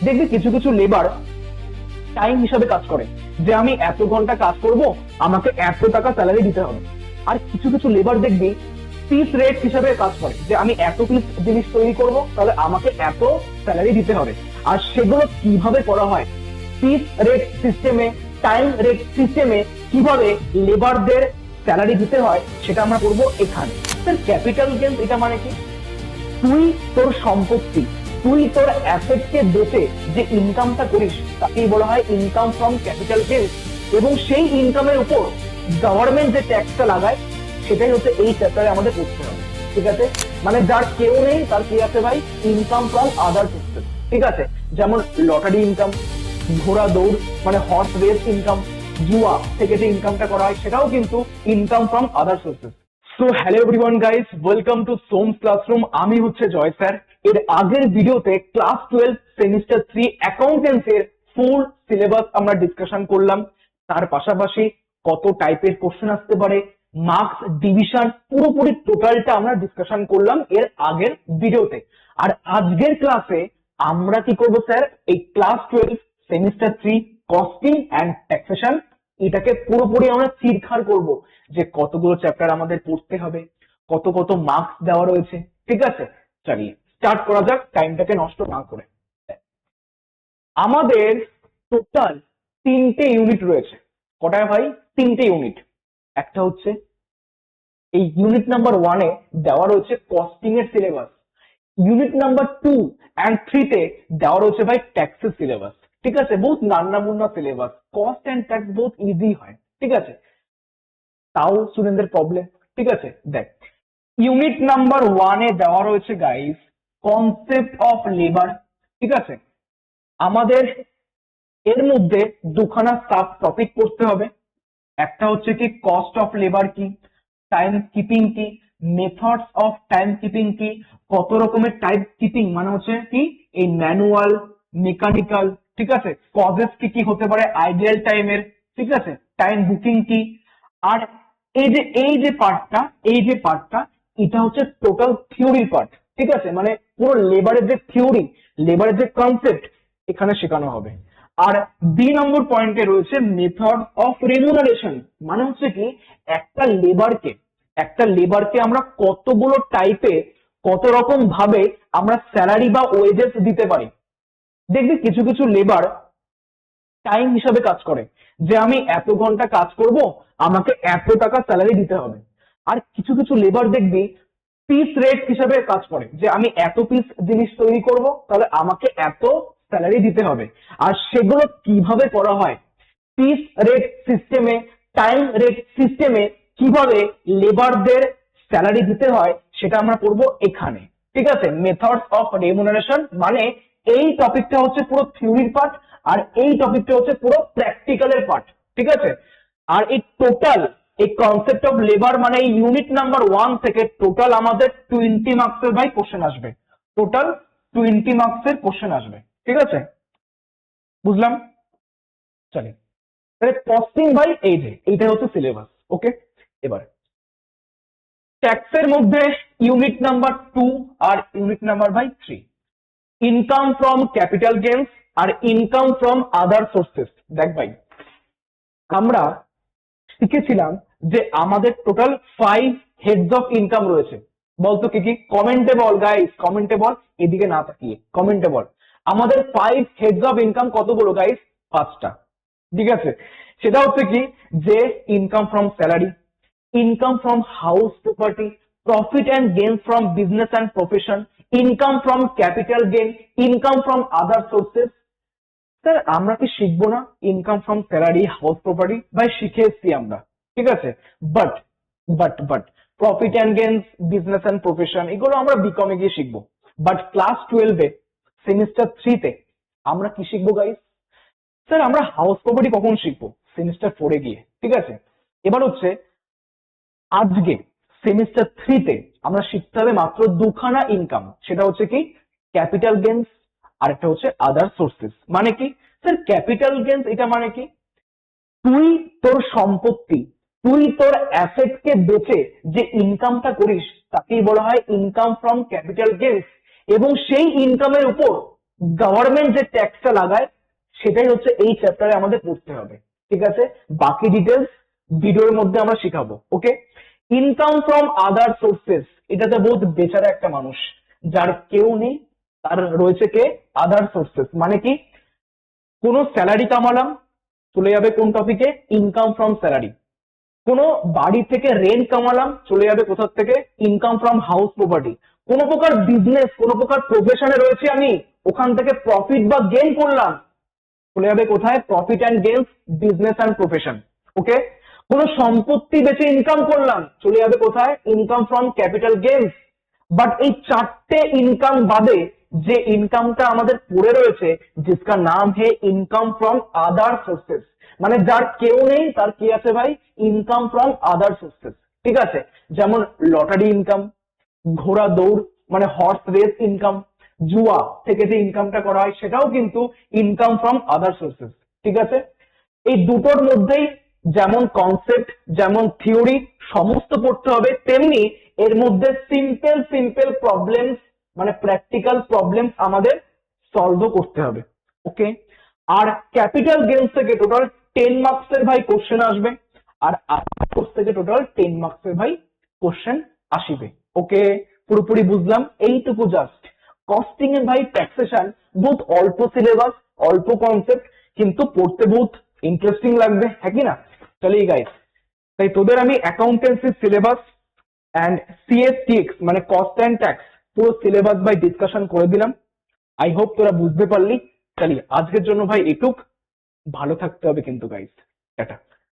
দেখবি কিছু কিছু লেবার টাইম হিসাবে কাজ করে, যে আমি এত ঘন্টা কাজ করব, আমাকে এত টাকা স্যালারি দিতে হবে। আর কিছু কিছু লেবার দেখবি পিস রেট হিসাবে কাজ করে, যে আমি এত পিস জিনিস তৈরি করব, তাহলে আমাকে এত স্যালারি দিতে হবে। আর সেগুলো কিভাবে করা হয়, পিস রেট সিস্টেমে, টাইম রেট সিস্টেমে কিভাবে লেবারদের স্যালারি দিতে হয়, সেটা আমরা করবো এখানে। স্যার ক্যাপিটাল গেইন এটা মানে কি? তুই তোর সম্পত্তি, তুই তোর অ্যাসেটকে বেচে যে ইনকামটা করিস, তাকেই বলা হয় ইনকাম ফ্রম ক্যাপিটাল গেইন। এবং সেই ইনকামের উপর গভর্নমেন্ট যে ট্যাক্সটা লাগায়, সেটাই হচ্ছে এই চ্যাপ্টারে আমাদের পড়তে হবে। ঠিক আছে, মানে যার কেউ নেই তার কি আছে ভাই? Income from other sources. ঠিক আছে, যেমন লটারি ইনকাম, ঘোড়া দৌড় মানে হর্স রেস ইনকাম, জুয়া থেকে যে ইনকামটা করা হয়, সেটাও কিন্তু income from other sources. So hello everyone guys, welcome to সোমস classroom. আমি হচ্ছে জয় স্যার। এর আগের ভিডিওতে ক্লাস 12 সেমিস্টার 3 অ্যাকাউন্টেন্সির ফুল সিলেবাস আমরা ডিসকাশন করলাম। তার পাশাপাশি কত টাইপের কোশ্চেন আসতে পারে, মার্কস ডিভিশন, পুরোপুরি টোটালটা আমরা ডিসকাশন করলাম এর আগের ভিডিওতে। আর আজকের ক্লাসে আমরা কি করব স্যার? এই class 12 semester 3 costing and taxation, এটাকে পুরোপুরি আমরা চিরখার করব, যে কতগুলো চ্যাপ্টার আমাদের পড়তে হবে, কত কত মার্কস দেওয়া রয়েছে। ঠিক আছে, চলিয়ে স্টার্ট করা যাক টাইমটাকে নষ্ট না করে। আমাদের টোটাল 3টে ইউনিট রয়েছে। কটা ভাই? 3টে ইউনিট। একটা হচ্ছে এই ইউনিট নাম্বার 1-এ দেওয়া রয়েছে কস্টিং এর সিলেবাস। ইউনিট নাম্বার 2 অ্যান্ড 3 তে দেওয়া রয়েছে ভাই ট্যাক্সের সিলেবাস। ঠিক আছে, বহুত Nanna Munna syllabus, cost and tax বহুত ইজি হয়। ঠিক আছে, তাও স্টুডেন্টদের প্রবলেম। ঠিক আছে, দেখ ইউনিট নাম্বার 1-এ দেওয়া রয়েছে গাইস কনসেপ্ট অফ লেবার। ঠিক আছে, আমাদের এর মধ্যে দুখানা সাব টপিক পড়তে হবে। একটা হচ্ছে কি কস্ট অফ লেবার কি, টাইম কিপিং কি, মেথডস অফ টাইম কিপিং কি, কত রকমের টাইম কিপিং মানে হচ্ছে কি এই ম্যানুয়াল, মেকানিক্যাল। ঠিক আছে, কজেস কি কি হতে পারে আইডিয়াল টাইমের। ঠিক আছে, টাইম বুকিং কি। আর এই যে পার্টটা এটা হচ্ছে টোটাল থিওরির পার্ট। ঠিক আছে, মানে পুরো লেবারের যে থিওরি, লেবারের যে কনসেপ্ট এখানে শেখানো হবে। আর বি নম্বর পয়েন্টে রয়েছে মেথড অফ রেমুনারেশন, মানে হচ্ছে কি একটা লেবারকে আমরা কতগুলো টাইপে, কত রকম ভাবে আমরা স্যালারি বা ওয়েজেস দিতে পারি। দেখবি কিছু কিছু লেবার টাইম হিসাবে কাজ করে, যে আমি এত ঘন্টা কাজ করব, আমাকে এত টাকা স্যালারি দিতে হবে। আর কিছু কিছু লেবার দেখবি পিস রেট হিসাবে কাজ করে, যে আমি এত পিস জিনিস তৈরি করব, তাহলে আমাকে এত স্যালারি দিতে হবে। আর সেগুলো কিভাবে করা হয়, পিস রেট সিস্টেমে, টাইম রেট সিস্টেমে কিভাবে লেবারদের স্যালারি দিতে হয়, সেটা আমরা পড়বো এখানে। ঠিক আছে, মেথডস অফ রেমুনারেশন মানে এই টপিকটা হচ্ছে পুরো থিওরির পার্ট, আর এই টপিকটা হচ্ছে পুরো প্র্যাকটিক্যালের পার্ট। ঠিক আছে, আর এই টোটাল এই কনসেপ্ট অফ লেবার মানে এই ইউনিট নাম্বার 1 থেকে টোটাল আমাদের 20 মার্কসের ভাই কোশ্চেন আসবে। টোটাল 20 মার্কসের কোশ্চেন আসবে। ঠিক আছে, বুঝলাম। চলে তাহলে কস্টিং ভাই এই যে এইটা হচ্ছে সিলেবাস। ওকে, এবার ট্যাক্সের মধ্যে ইউনিট নাম্বার 2 আর ইউনিট নাম্বার ভাই 3, ইনকাম ফ্রম ক্যাপিটাল গেইনস আর ইনকাম ফ্রম আদার সোর্সেস। দেখ ভাই, আমরা শিখেছিলাম যে আমাদের টোটাল 5 হেডস অফ ইনকাম রয়েছে। বলতো কি কি? কমেন্টে বল গাইস, কমেন্টে বল, এদিকে না তাকিয়ে কমেন্টে বল। আমাদের 5 হেডস অফ ইনকাম কতগুলো গাইস? 5টা। ঠিক আছে, সেটা হচ্ছে কি যে income from salary, income from house property, profit and gain from business and profession, income from capital gain, income from other sources. Sir আমরা কি শিখবো না income from salary, house property? ভাই শিখে এসছি আমরা। ঠিক আছে, but but profit and gains, business and profession এগুলো আমরা বিকমে গিয়ে শিখবো। বাট ক্লাস 12-এ সেমিস্টার 3-তে আমরা কি শিখবো গাইস? স্যার আমরা হাউস প্রপার্টি কখন শিখবো? সেমিস্টার 4-এ গিয়ে। ঠিক আছে, এবার হচ্ছে আজকে সেমিস্টার 3-তে আমরা শিখতে হবে মাত্র দুখানা ইনকাম। সেটা হচ্ছে কি ক্যাপিটাল গেইনস, আর একটা হচ্ছে আদার সোর্সেস। মানে কি স্যার ক্যাপিটাল গেইনস এটা মানে কি? তুই তোর সম্পত্তি, তুই তোর অ্যাসেটকে বেচে যে ইনকামটা করিস, তাকেই বলা হয় ইনকাম ফ্রম ক্যাপিটাল গেইনস। এবং সেই ইনকামের উপর গভর্নমেন্ট যে ট্যাক্সটা লাগায় সেটাই হচ্ছে এই চ্যাপ্টারে আমাদের পড়তে হবে। ঠিক আছে, বাকি ডিটেলস ভিডিওর মধ্যে আমরা শিখাবো। ওকে, ইনকাম ফ্রম আদার সোর্সেস, এটাতে বহুত বেচারা একটা মানুষ যার কেউ নেই, তার রয়েছে কে? আদার সোর্সেস। মানে কি, কোনো স্যালারি কামালাম, চলে যাবে কোন টপিকে? Income from salary. কোনো বাড়ি থেকে রেন্ট কামালাম, চলে যাবে কোথার থেকে? Income from house property. কোনো প্রকার বিজনেস, কোনো প্রকার প্রফেশনে রয়েছে আমি, ওখান থেকে প্রফিট বা গেইন করলাম, চলে যাবে কোথায়? Profit and gains, business and profession. Okay, কোনো সম্পত্তি বেচে ইনকাম করলাম, চলে যাবে কোথায়? Income from capital gains. But এই চারটে ইনকাম বাদে যে ইনকামটা আমাদের পড়ে রয়েছে, জিসকা নাম হে ইনকাম ফ্রম আদার সোর্সেস, মানে যার কেউ নেই তার কি আছে ভাই? Income from other sources. ঠিক আছে, যেমন লটারি ইনকাম, ঘোড়া দৌড় মানে হর্স রেস ইনকাম, জুয়া থেকে যে ইনকামটা করা হয় সেটাও কিন্তু ইনকাম ফ্রম আদার সোর্সেস। ঠিক আছে, এই দুটোর মধ্যেই যেমন কনসেপ্ট, যেমন থিওরি সমস্ত পড়তে হবে, তেমনি এর মধ্যে সিম্পল সিম্পল প্রবলেমস মানে প্র্যাকটিক্যাল প্রবলেমস আমাদের সলভও করতে হবে। ওকে, আর ক্যাপিটাল গেমস থেকে টোটাল 10 মার্কসের ভাই কোশ্চেন আসবে, আর কোর্স থেকে টোটাল 10 মার্কসের ভাই কোশ্চেন আসবে। ওকে, পুরোপুরি বুঝলাম। এইটুকু জাস্ট কস্টিং এর ভাই ট্যাক্সেশন বহুত অল্প সিলেবাস, অল্প কনসেপ্ট, কিন্তু পড়তে বহুত ইন্টারেস্টিং লাগবে, হ্যাঁ কি না? চলি গাইস, তাই তোদের আমি অ্যাকাউন্টেন্সি সিলেবাস অ্যান্ড সিএসটিএক্স মানে কস্ট অ্যান্ড ট্যাক্স পুরো সিলেবাস ভাই ডিসকাশন করে দিলাম। আই হোপ তোরা বুঝতে পারলি। চলি আজকের জন্য ভাই এটুক, ভালো থাকতে হবে কিন্তু গাইস, টাটা।